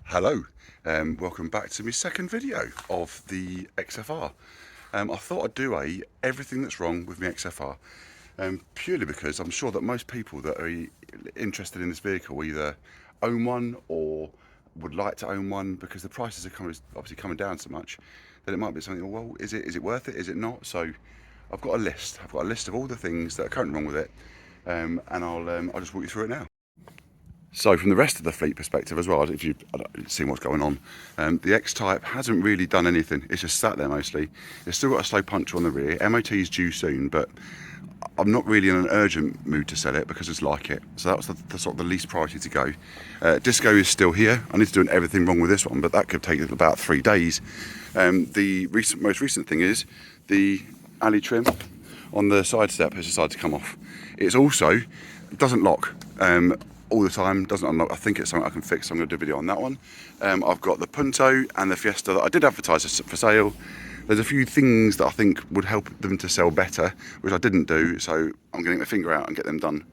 Hello, welcome back to my second video of the XFR. I thought I'd do everything that's wrong with my XFR, purely because I'm sure that most people that are interested in this vehicle either own one or would like to own one, because the prices are obviously coming down so much that it might be something, well, is it worth it, is it not? So I've got a list of all the things that are currently wrong with it, and I'll just walk you through it now. So from the rest of the fleet perspective as well, if you've seen what's going on, the X-Type hasn't really done anything. It's just sat there mostly. It's still got a slow puncture on the rear. MOT is due soon, but I'm not really in an urgent mood to sell it because it's like it. So that was the sort of the least priority to go. Disco is still here. I need to do everything wrong with this one, but that could take about 3 days. The most recent thing is the alley trim on the side step has decided to come off. It doesn't lock all the time, doesn't unlock. I think it's something I can fix, so I'm going to do a video on that one. I've got the Punto and the Fiesta that I did advertise for sale. There's a few things that I think would help them to sell better, which I didn't do, so I'm going to get my finger out and get them done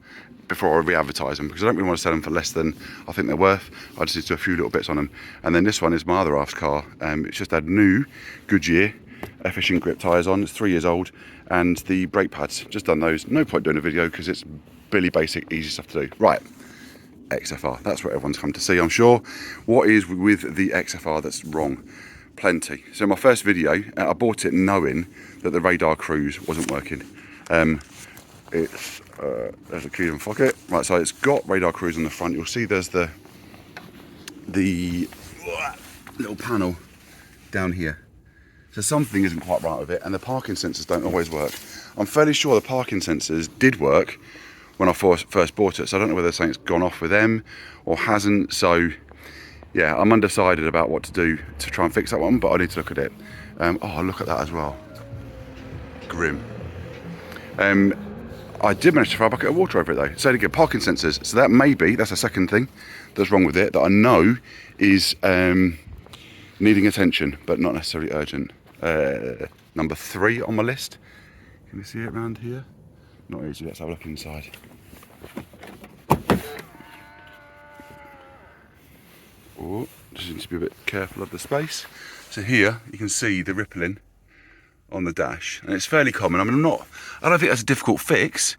before I re-advertise them, because I don't really want to sell them for less than I think they're worth. I just need to do a few little bits on them. And then this one is my other half's car. It's just had new Goodyear efficient grip tyres on. It's 3 years old, and the brake pads, just done those. No point doing a video because it's really basic, easy stuff to do. Right, XFR, that's what everyone's come to see, I'm sure. What is with the XFR that's wrong? Plenty. So my first video, I bought it knowing that the radar cruise wasn't working. There's a key and pocket. Right, so it's got radar cruise on the front. You'll see there's the little panel down here. So something isn't quite right with it, and the parking sensors don't always work. I'm fairly sure the parking sensors did work when I first bought it, so I don't know whether something's gone off with them or hasn't. So yeah, I'm undecided about what to do to try and fix that one, but I need to look at it. Oh, look at that as well. Grim. I did manage to throw a bucket of water over it though. So to get parking sensors. So that's a second thing that's wrong with it that I know is needing attention, but not necessarily urgent. Number 3 on my list. Can you see it around here? Not easy. Let's have a look inside. Oh, just need to be a bit careful of the space. So here you can see the rippling on the dash, and it's fairly common. I mean, I don't think that's a difficult fix.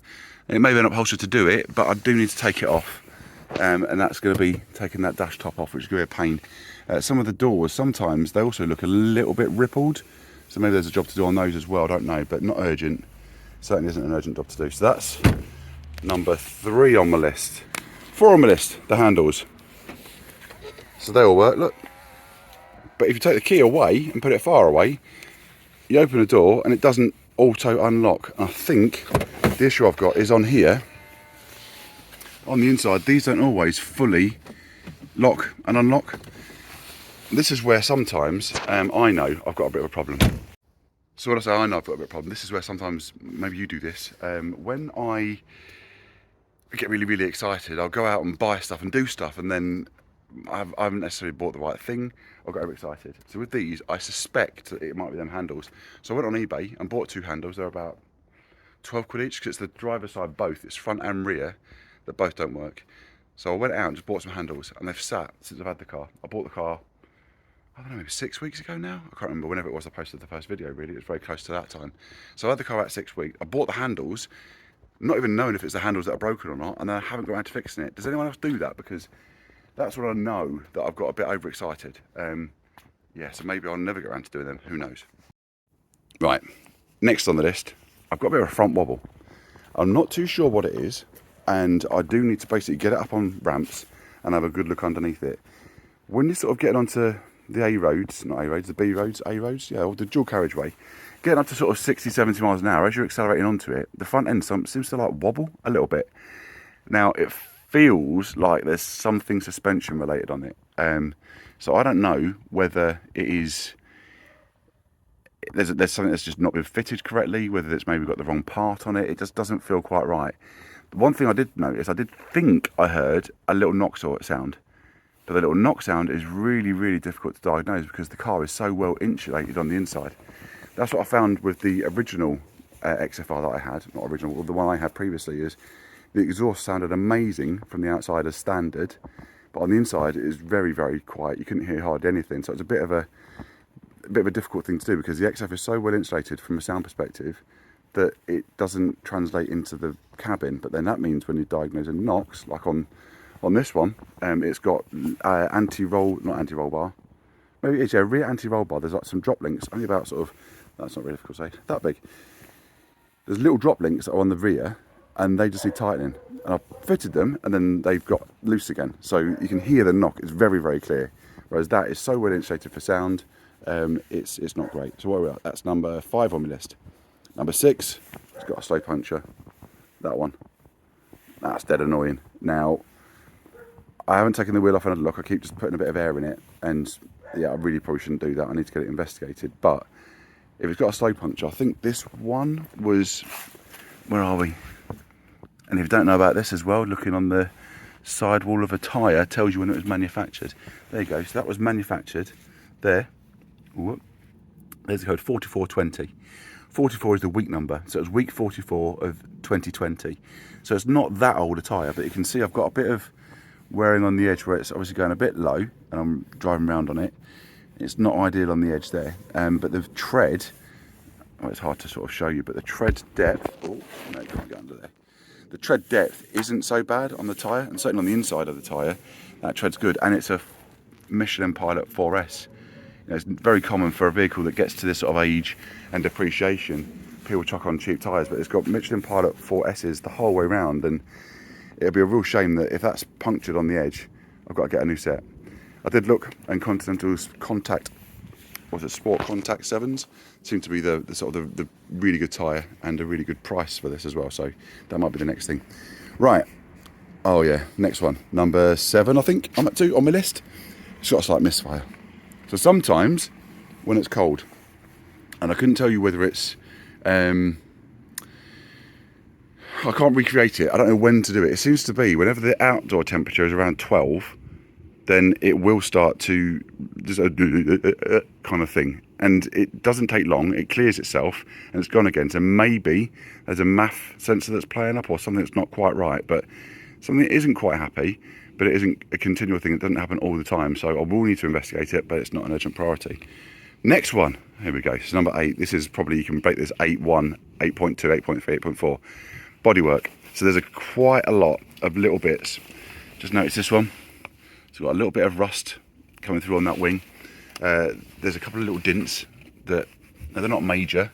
It may be an upholsterer to do it, but I do need to take it off, and that's going to be taking that dash top off, which is going to be a pain. Some of the doors, sometimes they also look a little bit rippled, so maybe there's a job to do on those as well. I don't know, but not urgent. Certainly isn't an urgent job to do. So that's number 3 on my list. 4 on my list, the handles. So they all work, look. But if you take the key away and put it far away, you open the door and it doesn't auto unlock. I think the issue I've got is on here, on the inside, these don't always fully lock and unlock. This is where sometimes I know I've got a bit of a problem. So when I say I know I've got a bit of a problem, this is where sometimes, maybe you do this, when I get really, really excited, I'll go out and buy stuff and do stuff, and then I haven't necessarily bought the right thing. I got overexcited. So with these, I suspect that it might be them handles. So I went on eBay and bought 2 handles. They're about 12 quid each, because it's the driver's side both. It's front and rear that both don't work. So I went out and just bought some handles, and they've sat since I've had the car. I bought the car, I don't know, maybe 6 weeks ago now. I can't remember, whenever it was I posted the first video, really. It was very close to that time. So I had the car about 6 weeks. I bought the handles, not even knowing if it's the handles that are broken or not, and then I haven't got around to fixing it. Does anyone else do that? Because that's when I know that I've got a bit overexcited. Yeah, so maybe I'll never get around to doing them. Who knows? Right, next on the list, I've got a bit of a front wobble. I'm not too sure what it is, and I do need to basically get it up on ramps and have a good look underneath it. When you're sort of getting onto the A roads, not A roads, the B roads, A roads, yeah, or the dual carriageway, getting up to sort of 60, 70 miles an hour, as you're accelerating onto it, the front end seems to like wobble a little bit. Now, it feels like there's something suspension related on it. So I don't know whether it is, there's something that's just not been fitted correctly, whether it's maybe got the wrong part on it. It just doesn't feel quite right. But one thing I did notice, I did think I heard a little knock sound. But the little knock sound is really, really difficult to diagnose because the car is so well insulated on the inside. That's what I found with the original XFR that I had, not original, the one I had previously, is the exhaust sounded amazing from the outside as standard, but on the inside it is very, very quiet. You couldn't hear hardly anything, so it's a bit of a difficult thing to do, because the XF is so well insulated from a sound perspective that it doesn't translate into the cabin. But then that means when you diagnose a knocks, like on this one, it's got not anti-roll bar. Maybe it is, yeah, rear anti-roll bar. There's like some drop links, only about sort of, that's not really difficult to say, that big. There's little drop links that are on the rear, and they just need tightening. And I've fitted them, and then they've got loose again. So you can hear the knock, it's very, very clear. Whereas that is so well insulated for sound, it's not great. So what are we at? That's number 5 on my list. Number 6, it's got a slow puncture. That one. That's dead annoying. Now, I haven't taken the wheel off and had a look. I keep just putting a bit of air in it, and yeah, I really probably shouldn't do that. I need to get it investigated. But if it's got a slow puncture, I think this one was, where are we? And if you don't know about this as well, looking on the sidewall of a tyre tells you when it was manufactured. There you go. So that was manufactured there. Whoop. There's the code 4420. 44 is the week number, so it was week 44 of 2020. So it's not that old a tyre, but you can see I've got a bit of wearing on the edge where it's obviously going a bit low, and I'm driving around on it. It's not ideal on the edge there, but the tread, well, it's hard to sort of show you, but the tread depth, oh no, you can't get under there. The tread depth isn't so bad on the tyre, and certainly on the inside of the tyre, that tread's good, and it's a Michelin Pilot 4S. You know, it's very common for a vehicle that gets to this sort of age and depreciation, people chuck on cheap tyres, but it's got Michelin Pilot 4S's the whole way round, and it'll be a real shame that if that's punctured on the edge, I've got to get a new set. I did look, and Continental's Contact, was it Sport Contact 7s? Seem to be the sort of the really good tyre and a really good price for this as well, so that might be the next thing. Right, oh yeah, next one. Number 7, I think, I'm at 2 on my list. It's got a slight misfire. So sometimes, when it's cold, and I couldn't tell you whether it's, I can't recreate it, I don't know when to do it. It seems to be, whenever the outdoor temperature is around 12, then it will start to, just a kind of thing. And it doesn't take long, it clears itself, and it's gone again. So maybe there's a MAF sensor that's playing up, or something that's not quite right, but something that isn't quite happy, but it isn't a continual thing. It doesn't happen all the time, so I will need to investigate it, but it's not an urgent priority. Next one, here we go. So number 8, this is probably, you can break this 8.1, 8.2, 8.3, 8.4. Bodywork. So there's quite a lot of little bits. Just notice this one. It's got a little bit of rust coming through on that wing. There's a couple of little dints that, now they're not major,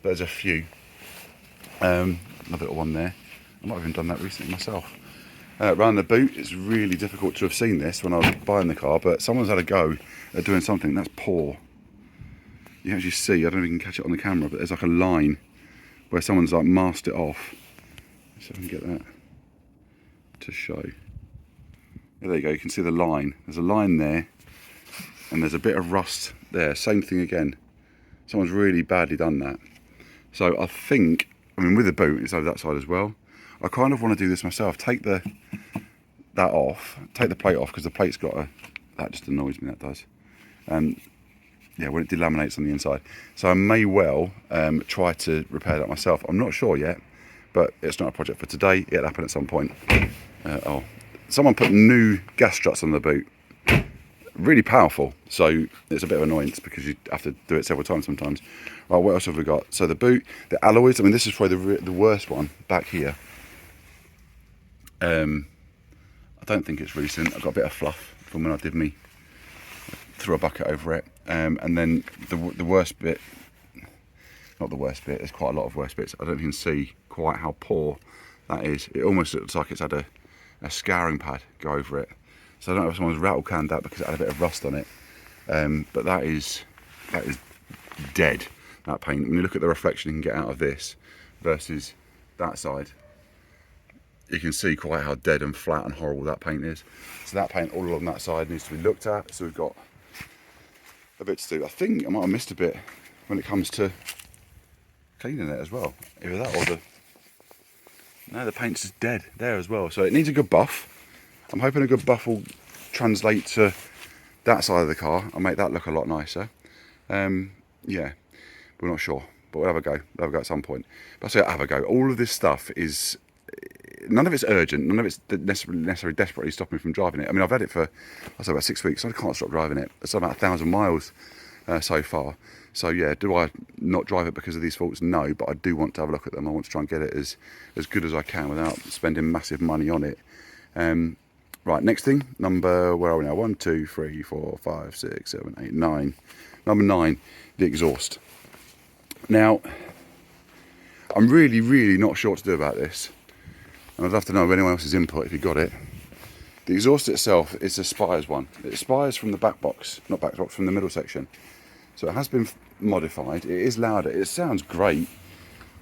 but there's a few. Another little one there. I might have even done that recently myself. Around the boot, it's really difficult to have seen this when I was buying the car, but someone's had a go at doing something. That's poor. You can actually see, I don't know if you can catch it on the camera, but there's like a line where someone's like masked it off. Let's see if I can get that to show. Yeah, there you go, you can see the line. There's a line there, and there's a bit of rust there. Same thing again. Someone's really badly done that. So I think, I mean, with the boot, it's over that side as well. I kind of want to do this myself. Take that off, take the plate off, because the plate's got a, that just annoys me, that does. Yeah, when it delaminates on the inside. So I may well try to repair that myself. I'm not sure yet, but it's not a project for today. It'll happen at some point. Oh, someone put new gas struts on the boot. Really powerful, so it's a bit of annoyance because you have to do it several times sometimes. Right, what else have we got? So the boot, the alloys, I mean, this is probably the worst one back here. I don't think it's recent. I've got a bit of fluff from when I did me, threw a bucket over it. And then the worst bit, not the worst bit, there's quite a lot of worst bits. I don't even see quite how poor that is. It almost looks like it's had a scouring pad go over it. So I don't know if someone's rattle canned that because it had a bit of rust on it. But that is dead, that paint. When you look at the reflection you can get out of this versus that side, you can see quite how dead and flat and horrible that paint is. So that paint all along that side needs to be looked at. So we've got a bit to do. I think I might have missed a bit when it comes to cleaning it as well. Either that or the paint's just dead there as well. So it needs a good buff. I'm hoping a good buff will translate to that side of the car and make that look a lot nicer. Yeah, we're not sure, but we'll have a go. We'll have a go at some point. But I say have a go. All of this stuff is, none of it's urgent, none of it's necessarily desperately stopping me from driving it. I mean, I've had it for, I say, about 6 weeks, I can't stop driving it. It's about 1,000 miles so far. So yeah, do I not drive it because of these faults? No, but I do want to have a look at them. I want to try and get it as good as I can without spending massive money on it. Right, next thing, where are we now? 1, 2, 3, 4, 5, 6, 7, 8, 9. Number 9, the exhaust. Now, I'm really not sure what to do about this. And I'd love to know if anyone else's input, if you got it. The exhaust itself is a Spires one. It Spires from the back box, not back box, from the middle section. So it has been modified. It is louder. It sounds great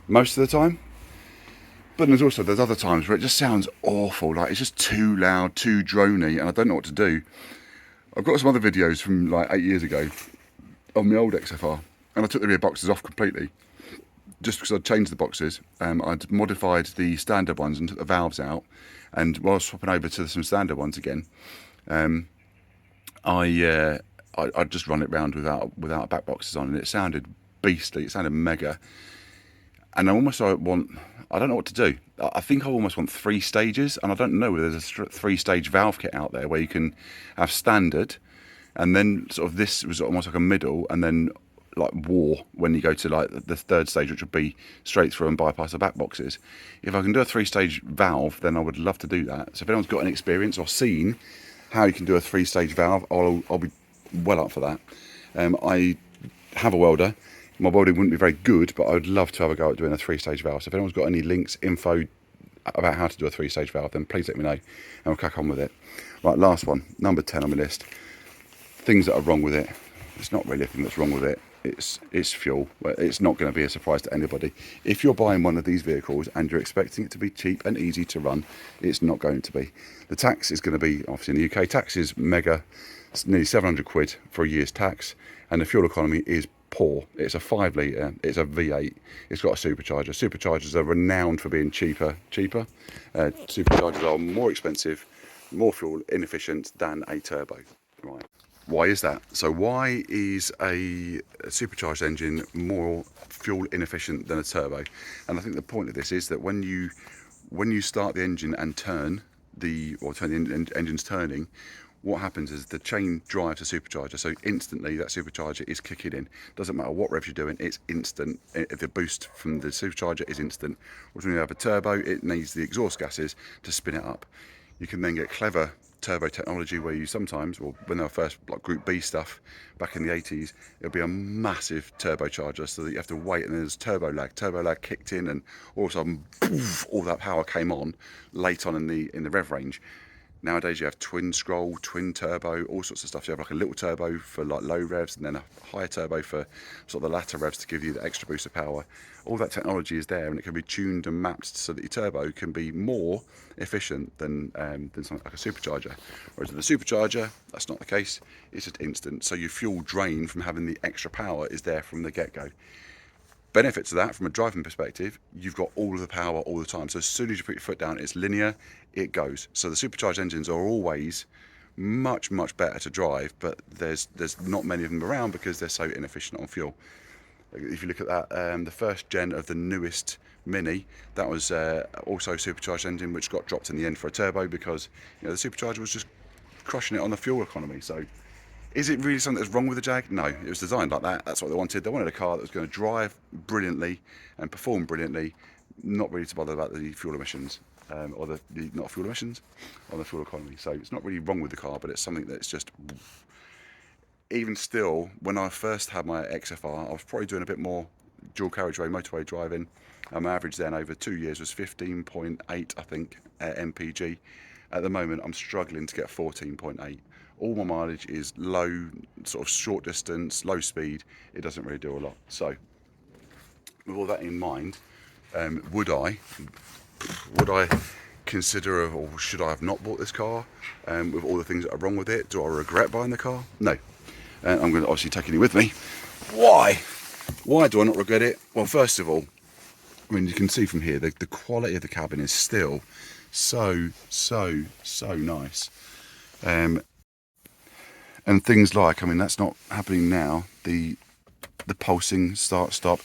most of the time. But there's other times where it just sounds awful. Like, it's just too loud, too drony, and I don't know what to do. I've got some other videos from like 8 years ago on my old XFR, and I took the rear boxes off completely. Just because I'd changed the boxes, I'd modified the standard ones and took the valves out. And while I was swapping over to some standard ones again, I'd just run it round without back boxes on, and it sounded beastly. It sounded mega. And I don't know what to do. I think I almost want 3 stages, and I don't know whether there's a 3-stage valve kit out there where you can have standard, and then sort of this was almost like a middle, and then like war when you go to like the 3rd stage, which would be straight through and bypass the back boxes. If I can do a 3-stage valve, then I would love to do that. So if anyone's got any experience or seen how you can do a 3-stage valve, I'll be well up for that. I have a welder. My welding wouldn't be very good, but I would love to have a go at doing a 3-stage valve. So if anyone's got any links, info about how to do a 3-stage valve, then please let me know and we'll crack on with it. Right, last one, number 10 on my list. Things that are wrong with it. It's not really a thing that's wrong with it. It's fuel. It's not going to be a surprise to anybody. If you're buying one of these vehicles and you're expecting it to be cheap and easy to run, it's not going to be. The tax is going to be, obviously in the UK, tax is mega. It's nearly 700 quid for a year's tax, and the fuel economy is poor. It's a 5 litre, it's a V8, it's got a supercharger. Superchargers are renowned for being cheaper. Superchargers are more expensive, more fuel inefficient than a turbo. Right. Why is that? So why is a supercharged engine more fuel inefficient than a turbo? And I think the point of this is that when you start the engine and turn the engine's turning, what happens is the chain drives the supercharger, so instantly that supercharger is kicking in. Doesn't matter what revs you're doing, it's instant. The boost from the supercharger is instant. Whereas when you have a turbo, it needs the exhaust gases to spin it up. You can then get clever turbo technology where you sometimes, or when they were first like Group B stuff back in the 80s, it'll be a massive turbocharger so that you have to wait, and there's turbo lag kicked in, and all of a sudden poof, all that power came on late on in the rev range. Nowadays you have twin scroll, twin turbo, all sorts of stuff. So you have like a little turbo for like low revs, and then a higher turbo for sort of the latter revs to give you the extra boost of power. All that technology is there, and it can be tuned and mapped so that your turbo can be more efficient than something like a supercharger. Whereas with a supercharger, that's not the case. It's just instant. So your fuel drain from having the extra power is there from the get-go. Benefits of that from a driving perspective, you've got all of the power all the time. So as soon as you put your foot down, it's linear, it goes. So the supercharged engines are always much better to drive, but there's not many of them around because they're so inefficient on fuel. If you look at that, the first gen of the newest Mini, that was also a supercharged engine, which got dropped in the end for a turbo because the supercharger was just crushing it on the fuel economy. So is it really something that's wrong with the Jag? No, it was designed like that. That's what they wanted. They wanted a car that was going to drive brilliantly and perform brilliantly, not really to bother about the fuel emissions, or the not fuel emissions, or the fuel economy. So it's not really wrong with the car, but it's something that's just, even still, when I first had my XFR, I was probably doing a bit more dual carriageway motorway driving. My average then over 2 years was 15.8, I think, MPG. At the moment, I'm struggling to get 14.8. All my mileage is low, sort of short distance, low speed. It doesn't really do a lot. So, with all that in mind, would I consider, or should I have not bought this car? With all the things that are wrong with it, do I regret buying the car? No. I'm going to obviously take you with me. Why? Why do I not regret it? Well, first of all, I mean, you can see from here, the quality of the cabin is still so nice. And things like, I mean, that's not happening now. The pulsing start stop.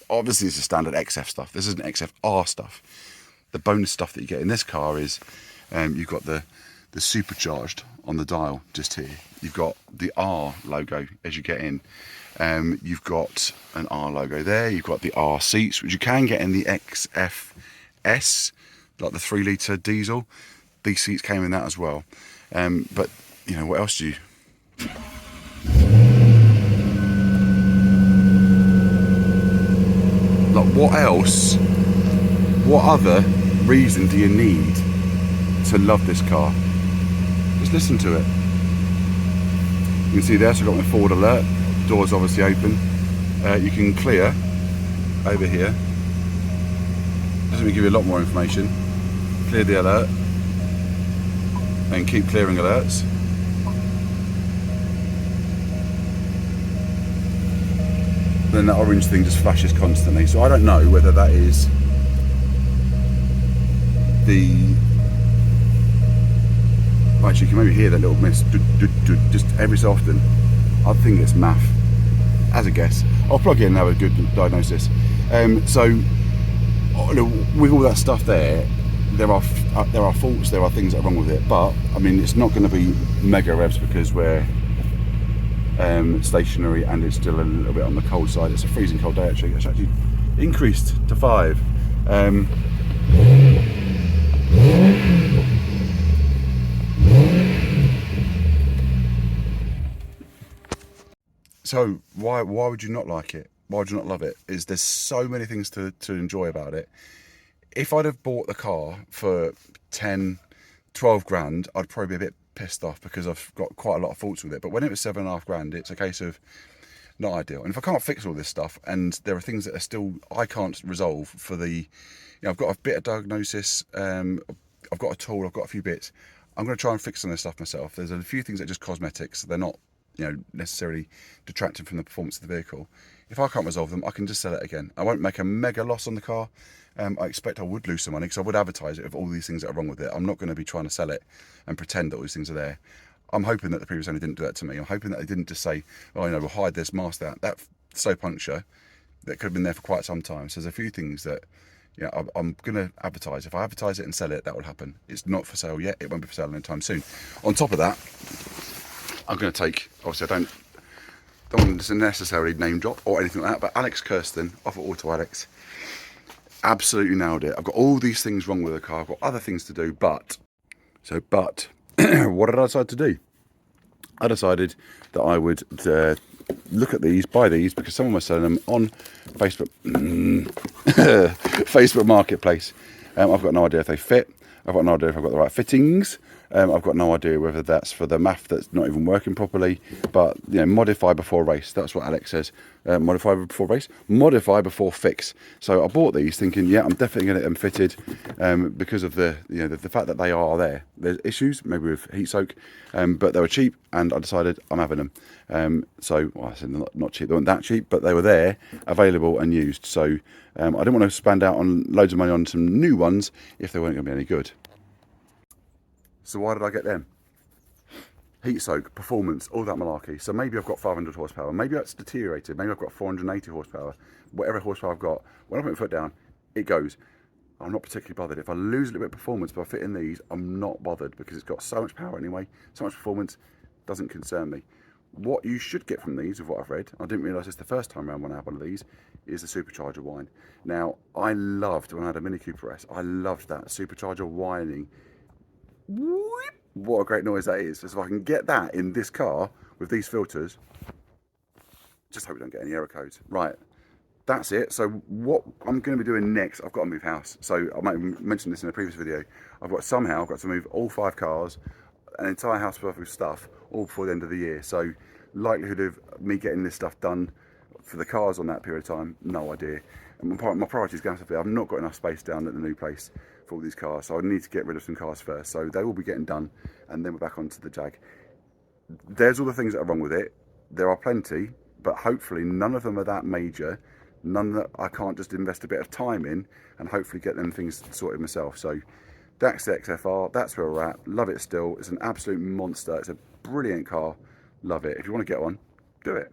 Obviously, it's a standard XF stuff. This isn't XFR stuff. the bonus stuff that you get in this car is you've got the Supercharged on the dial just here. You've got the R logo as you get in. You've got an R logo there. You've got the R seats, which you can get in the XFS, like the 3-litre diesel. These seats came in that as well. But you know, what else do you? Like, what else? What other reason do you need to love this car? Just listen to it. You can see there, so I've got my forward alert. Doors obviously open. You can clear over here. Doesn't give you a lot more information. Clear the alert and keep clearing alerts. Then that orange thing just flashes constantly. So I don't know whether that is the... Actually, you can maybe hear that little mist just every so often. I think it's math, as a guess. I'll plug in and have a good diagnosis. So with all that stuff there are faults, there are things that are wrong with it, but I mean, it's not going to be mega revs because we're stationary and it's still a little bit on the cold side. It's a freezing cold day actually. It's actually increased to 5. So why would you not like it? Why would you not love it? There's so many things to enjoy about it. If I'd have bought the car for 10, 12 grand, I'd probably be a bit pissed off because I've got quite a lot of faults with it. But when it was 7.5 grand, it's a case of not ideal. And if I can't fix all this stuff, and there are things that are still I can't resolve for the, you know, I've got a bit of diagnosis, I've got a tool, I've got a few bits. I'm going to try and fix some of this stuff myself. There's a few things that are just cosmetics. They're not, you know, necessarily detracting from the performance of the vehicle. If I can't resolve them, I can just sell it again. I won't make a mega loss on the car. I expect I would lose some money because I would advertise it with all these things that are wrong with it. I'm not going to be trying to sell it and pretend that all these things are there. I'm hoping that the previous owner didn't do that to me. I'm hoping that they didn't just say, oh, you know, we'll hide this, mask that. That slow puncture that could have been there for quite some time. So there's a few things that, you know, I'm going to advertise. If I advertise it and sell it, that will happen. It's not for sale yet. It won't be for sale anytime soon. On top of that, I'm going to take, obviously I don't want to necessarily name drop or anything like that, but Alex Kirsten off at Auto Alex absolutely nailed it. I've got all these things wrong with the car. I've got other things to do, but what did I decide to do? I decided that I would look at these, buy these, because someone was selling them on Facebook Facebook Marketplace. I've got no idea if they fit. I've got no idea if I've got the right fittings. I've got no idea whether that's for the math that's not even working properly. But, you know, modify before race. That's what Alex says. Modify before race. Modify before fix. So I bought these thinking, yeah, I'm definitely going to get them fitted because of the, you know, the fact that they are there. There's issues, maybe with heat soak, but they were cheap, and I decided I'm having them. So, well, I said not cheap. They weren't that cheap, but they were there, available and used. So I didn't want to spend out on loads of money on some new ones if they weren't going to be any good. So why did I get them? Heat soak, performance, all that malarkey. So maybe I've got 500 horsepower. Maybe that's deteriorated. Maybe I've got 480 horsepower. Whatever horsepower I've got, when I put my foot down, it goes. I'm not particularly bothered. If I lose a little bit of performance by fitting these, I'm not bothered because it's got so much power anyway, so much performance, doesn't concern me. What you should get from these, of what I've read, I didn't realise this the first time around when I had one of these, is the Supercharger whine. Now, I loved when I had a Mini Cooper S, I loved that Supercharger whining. What a great noise that is. So if I can get that in this car with these filters, just hope we don't get any error codes. Right, that's it. So what I'm going to be doing next, I've got to move house. So I might have mentioned this in a previous video. I've got to move all 5 cars, an entire house worth of stuff, all before the end of the year. So likelihood of me getting this stuff done for the cars on that period of time, no idea. And my priority is going to be, I've not got enough space down at the new place for all these cars, so I need to get rid of some cars first. So they will be getting done, and then we're back onto the Jag. There's all the things that are wrong with it. There are plenty, but hopefully none of them are that major. None that I can't just invest a bit of time in and hopefully get them things sorted myself. So that's the XFR, that's where we're at. Love it still. It's an absolute monster. It's a brilliant car. Love it. If you want to get one, do it.